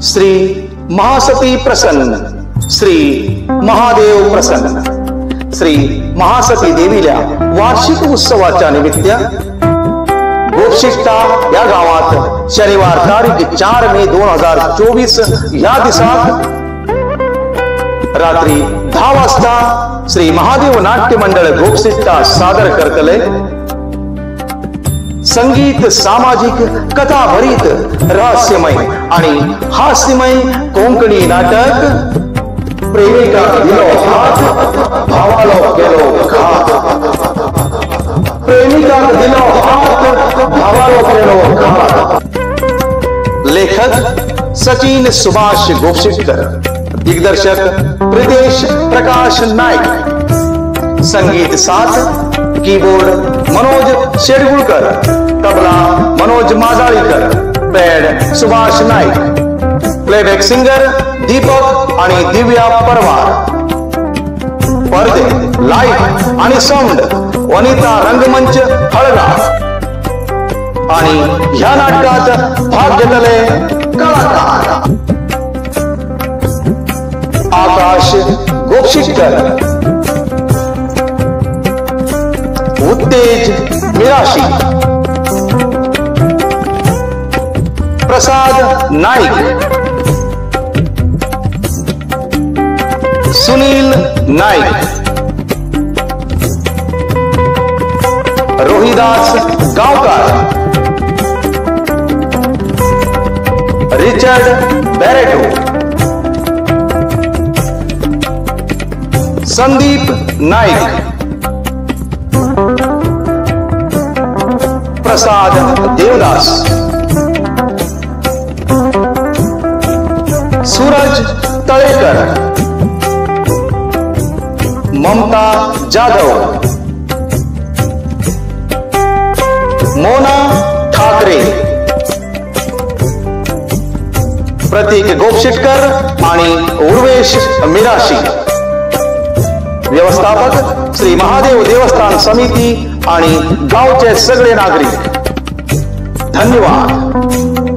श्री महासती प्रसन्न, श्री महादेव प्रसन्न. श्री महासती देवीला वार्षिक उत्सवाच्या निमित्त गोपशिष्टा या गावात शनिवार तारीख 4 मे 2024 या दिवसात रात्री 10 वाजता श्री महादेव नाट्य मंडळ गोपशिष्टा सादर करतले संगीत, सामाजिक, कथा भरीत, रहस्यमय आणि हास्यमय कोंकणी नाटक प्रेमिका दिलो हात, भावालो केलो घात. प्रेमिका दिलो हात, भावालो केलो घात. लेखक सचिन सुभाष गोपशिटकर, दिग्दर्शक प्रितेश प्रकाश नाईक, संगीत साथ कीबोर्ड मनोज शेडगुळकर, तबला Manoj Majalikar, pad Subhash Naik, playback singer Deepak आणि दिव्या परमार, पडदे, लाईट आणि साऊंड वनिता रंगमंच हळगा. आणि ह्या नाटकात भाग घेतले कलाकार आकाश गोपशिटकर, उत्तेज मिराशी, प्रसाद नाईक, सुनील नाईक, रोहिदास गावकर, रिचर्ड बॅरेटो, संदीप नाईक, प्रसाद देवदास, सूरज तळेकर, ममता जाधव, मोना ठाकरे, प्रतीक गोपशिटकर आणि उर्वेश मिराशी. व्यवस्थापक श्री महादेव देवस्थान समिती आणि गावचे सगळे नागरिक. धन्यवाद.